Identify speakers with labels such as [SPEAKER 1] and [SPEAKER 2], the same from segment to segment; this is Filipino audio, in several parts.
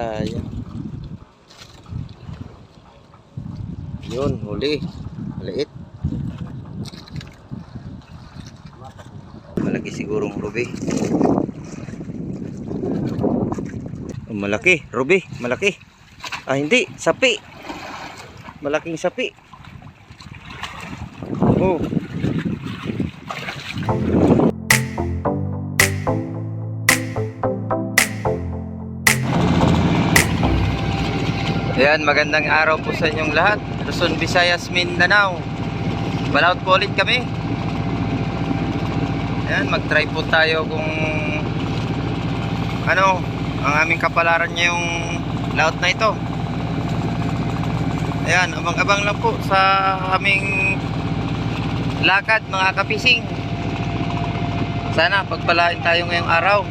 [SPEAKER 1] Sayang. Yun, huli. Maliit. Malaki sigurong ruby. Oh, malaki, ruby, malaki. Ah, hindi, sapi. Malaking sapi. Oh. Ayan, magandang araw po sa inyong lahat. Luzon, Visayas, Mindanao. Balaut po ulit kami. Ayan, mag-try po tayo kung ano, ang aming kapalaran niya yung laut na ito. Ayan, abang-abang lang po sa aming lakad mga kapising. Sana pagpalain tayo ngayong araw.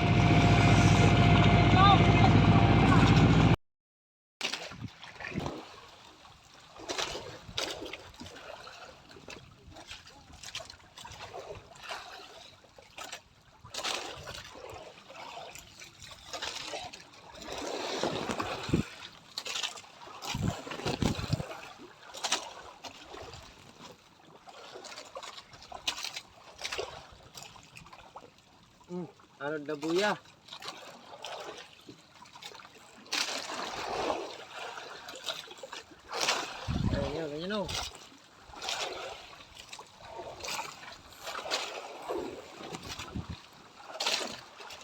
[SPEAKER 1] Ano dabuya? Ayan, ganyan o.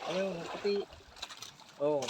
[SPEAKER 1] Ayun, pati. Oh.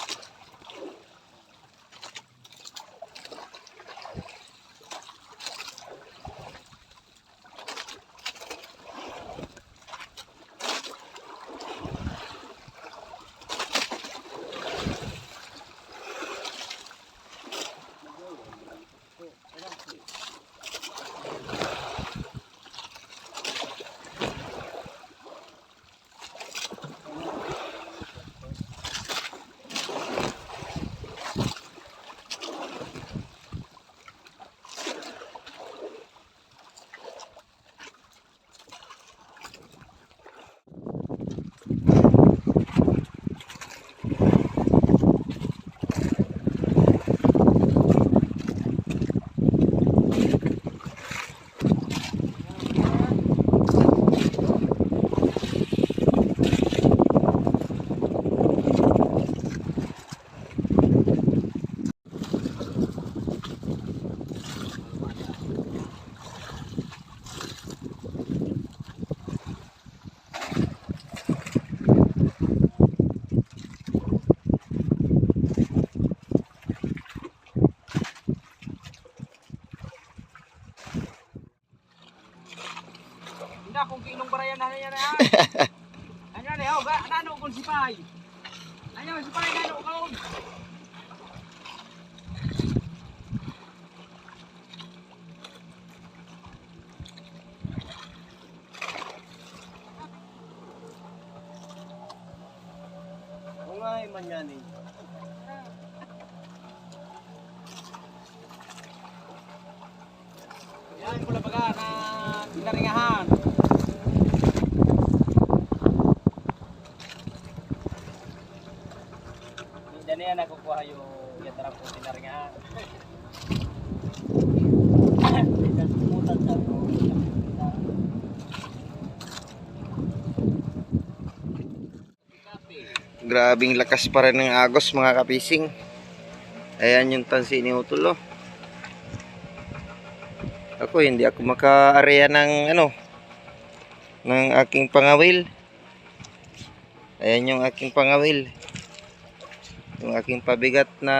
[SPEAKER 2] Kung kinong barayan na yan ha. Ano na ho, ano kung sipay. Ano sipay ano kaon.
[SPEAKER 1] Ungay man yan eh.
[SPEAKER 2] Yan pula baga na tinaringahan. Diyan yan nakukuha yung yatara po tinaringahan.
[SPEAKER 1] Grabing lakas pa rin ng agos mga kapising. Ayan yung tansi ni Utol oh. Ako hindi ako maka-area ng ano ng aking pangawil. Ayan yung aking pangawil. Yung aking pabigat na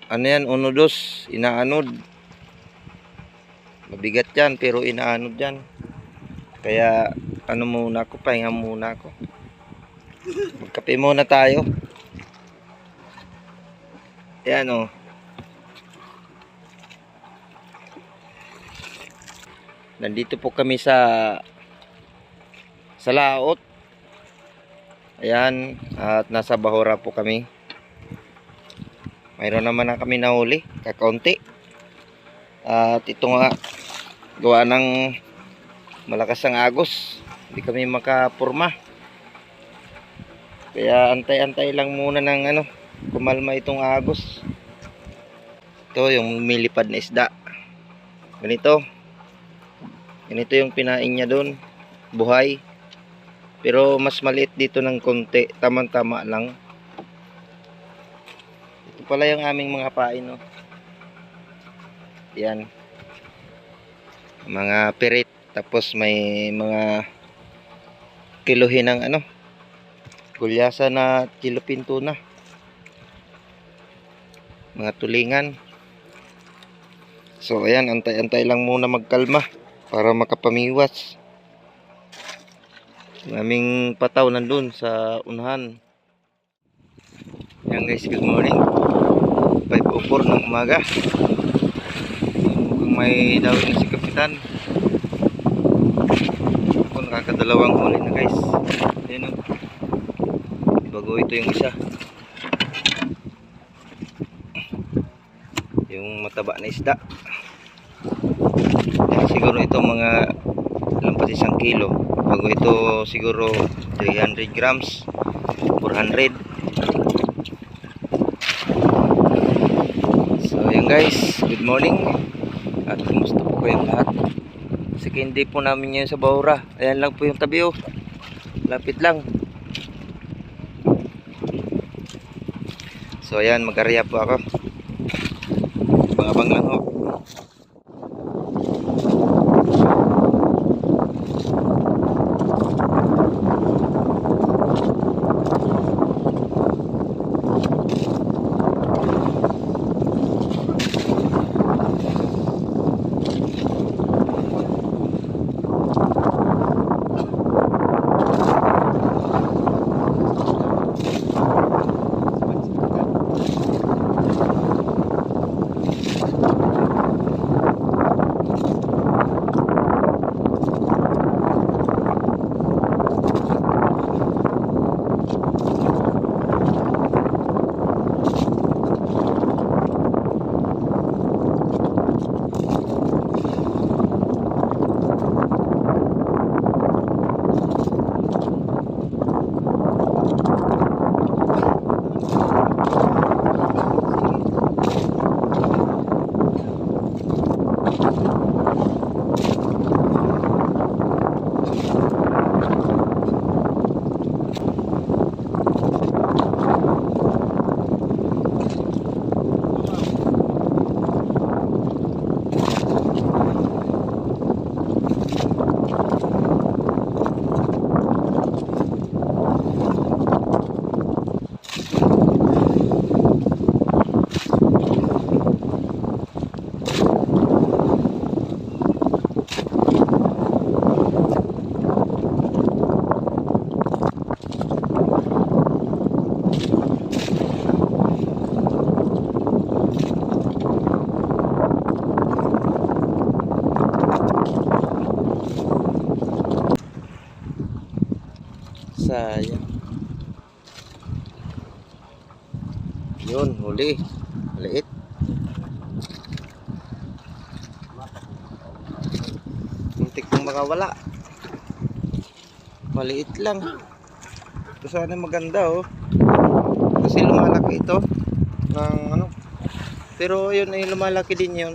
[SPEAKER 1] ano yan, unodos, inaanod. Mabigat yan pero inaanod yan. Kaya ano muna ako, pahinga muna ako. Magkape muna tayo. Ayan o. Nandito po kami sa laot. Ayan, at nasa Bahura po kami. Mayroon naman na kami nahuli, kakaunti. At ito nga, gawa ng malakas ang agos. Hindi kami makapurma. Kaya antay-antay lang muna ng ano, kumalma itong agos. Ito yung milipad na isda. Ganito. Ganito yung pinain niya doon. Buhay. Pero mas maliit dito ng konti. Tamang-tama lang. Ito pala yung aming mga pain, no. Yan. Mga pirit. Tapos may mga kiluhin ng ano, gulyasa na kilupin tuna. Mga tulingan. So ayan, antay-antay lang muna magkalma para makapamiwas. Ang aming pataw nandun sa unahan. Yan guys, good morning. 5:04 ng umaga. Mukhang may dawit na si Kapitan. Ako nakakadalawang huli na guys. Ayan o. Bago ito yung isa. Yung mataba na isda. Yan, siguro ito mga lampas 1 kilo. Bago ito siguro 300 grams, 400. So yan guys, good morning. At kumusta po kayong lahat? Second day po namin ngayon sa Baura. Ayan lang po yung tabi oh. Lapit lang. So ayan, mag-area po ako. Abang lang ho. Sayang. Yun, huli. Maliit. Muntik pong makawala. Maliit lang. Ito sana maganda oh. Kasi lumalaki ito. Ng ano. Pero yun ay lumalaki din yun.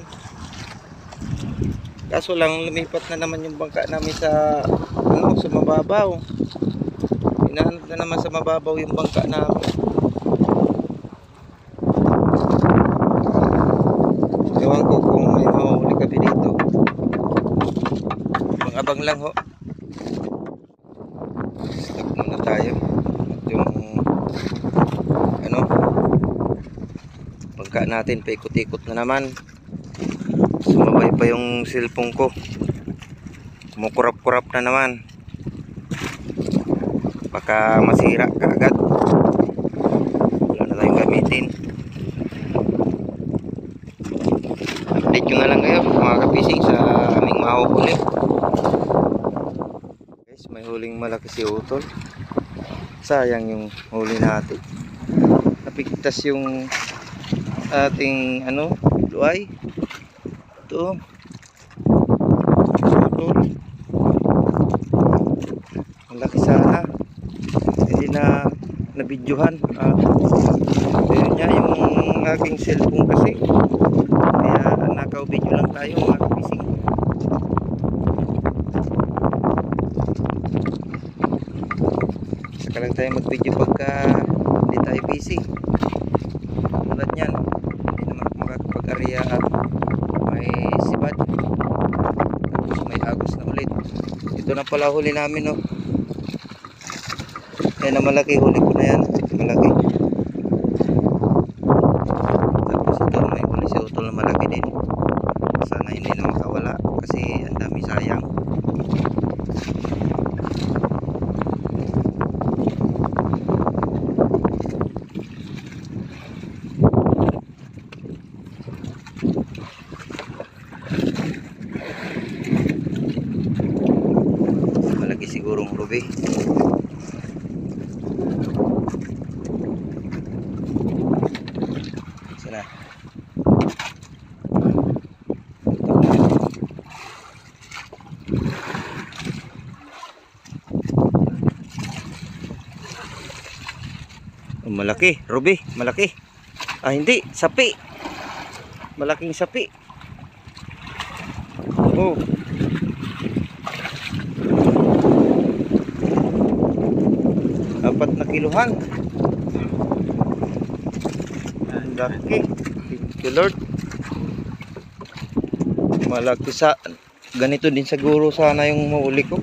[SPEAKER 1] Kaso lang lumipat na naman yung bangka namin sa ano, sa mababaw. Hinahanap na naman sa mababaw yung bangka namin. Ewan ko kung may mahuli kami dito. Abang lang ho. Stop muna tayo. At yung ano, bangka natin paikot-ikot na naman. Sumabay pa yung cellphone ko. Kumukurap-kurap na naman. Baka masira kaagad. Wala na tayong gamitin. Update ko na lang kayo mga kapising sa aming mahuhuli. Guys, may huling malaki si Utol. Sayang yung huli natin. Napigtas yung ating ano, luay. Ito. Utol. Ang laki sana. Hindi na nabidyohan. Ayun niya yung aking cellphone kasi. Kaya naka-video lang tayo mga kapising. Saka lang tayo mag-video pagka hindi tayo busy. Tulad niyan, hindi naman ako makakapag-area at may sibad. Tapos may agos na ulit. Ito na pala huli namin, no. Yan na malaki, huli ko na yan. Malaki. Tapos ito may huli si Utol na malaki din. Sana hindi na makawala kasi ang dami sayang. Malaki sigurong ruby. Sana. Oh, malaki, ruby, malaki. Ah, hindi, sapi. Malaking sapi. Oh. Apat na kiluhan. Ang laki. Thank you, Lord. Malaki sa ganito din siguro sana yung mahuli ko.